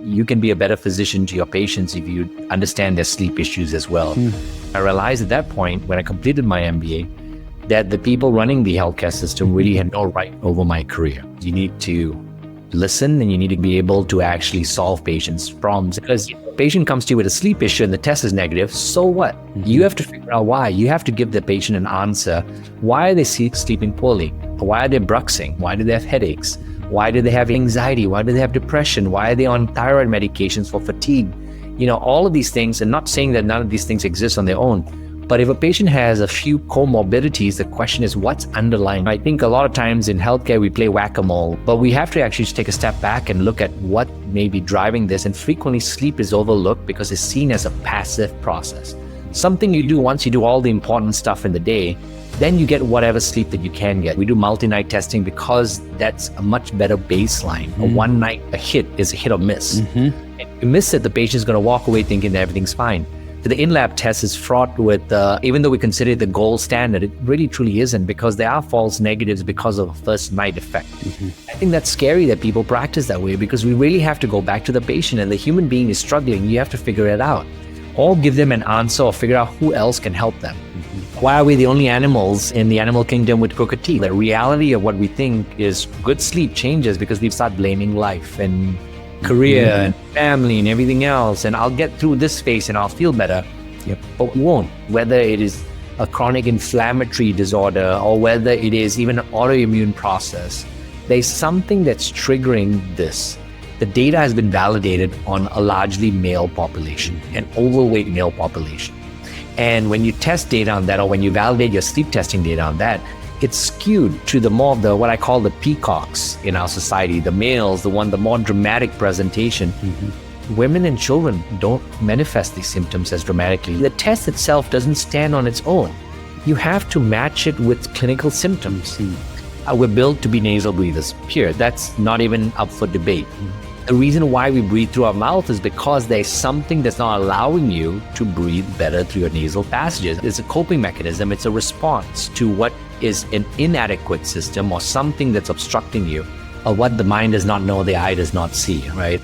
you can be a better physician to your patients if you understand their sleep issues as well. I realized at that point, when I completed my MBA, that the people running the healthcare system really had no right over my career. You need to listen and you need to be able to actually solve patients' problems. Because if a patient comes to you with a sleep issue and the test is negative, so what? You have to figure out why. You have to give the patient an answer. Why are they sleeping poorly? Why are they bruxing? Why do they have headaches? Why do they have anxiety? Why do they have depression? Why are they on thyroid medications for fatigue? All of these things, and not saying that none of these things exist on their own, but if a patient has a few comorbidities, the question is what's underlying. I think a lot of times in healthcare, we play whack-a-mole, but we have to actually just take a step back and look at what may be driving this. And frequently sleep is overlooked because it's seen as a passive process. Something you do once you do all the important stuff in the day, then you get whatever sleep that you can get. We do multi-night testing because that's a much better baseline. A one night a hit is a hit or miss. And if you miss it, the patient's going to walk away thinking that everything's fine. The in-lab test is fraught with, even though we consider it the gold standard, it really truly isn't, because there are false negatives because of a first night effect. I think that's scary that people practice that way, because we really have to go back to the patient, and the human being is struggling. You have to figure it out, or give them an answer, or figure out who else can help them. Why are we the only animals in the animal kingdom with crooked teeth? The reality of what we think is good sleep changes because we start blaming life and career and family and everything else, and I'll get through this phase and I'll feel better. But we won't. Whether it is a chronic inflammatory disorder or whether it is even an autoimmune process, there's something that's triggering this. The data has been validated on a largely male population, an overweight male population. And when you test data on that, or when you validate your sleep testing data on that, it's skewed to the more of the, what I call the peacocks in our society, the males, the more dramatic presentation. Women and children don't manifest these symptoms as dramatically. The test itself doesn't stand on its own. You have to match it with clinical symptoms. We're built to be nasal breathers, period. That's not even up for debate. The reason why we breathe through our mouth is because there's something that's not allowing you to breathe better through your nasal passages. It's a coping mechanism. It's a response to what is an inadequate system or something that's obstructing you, or what the mind does not know, the eye does not see, right?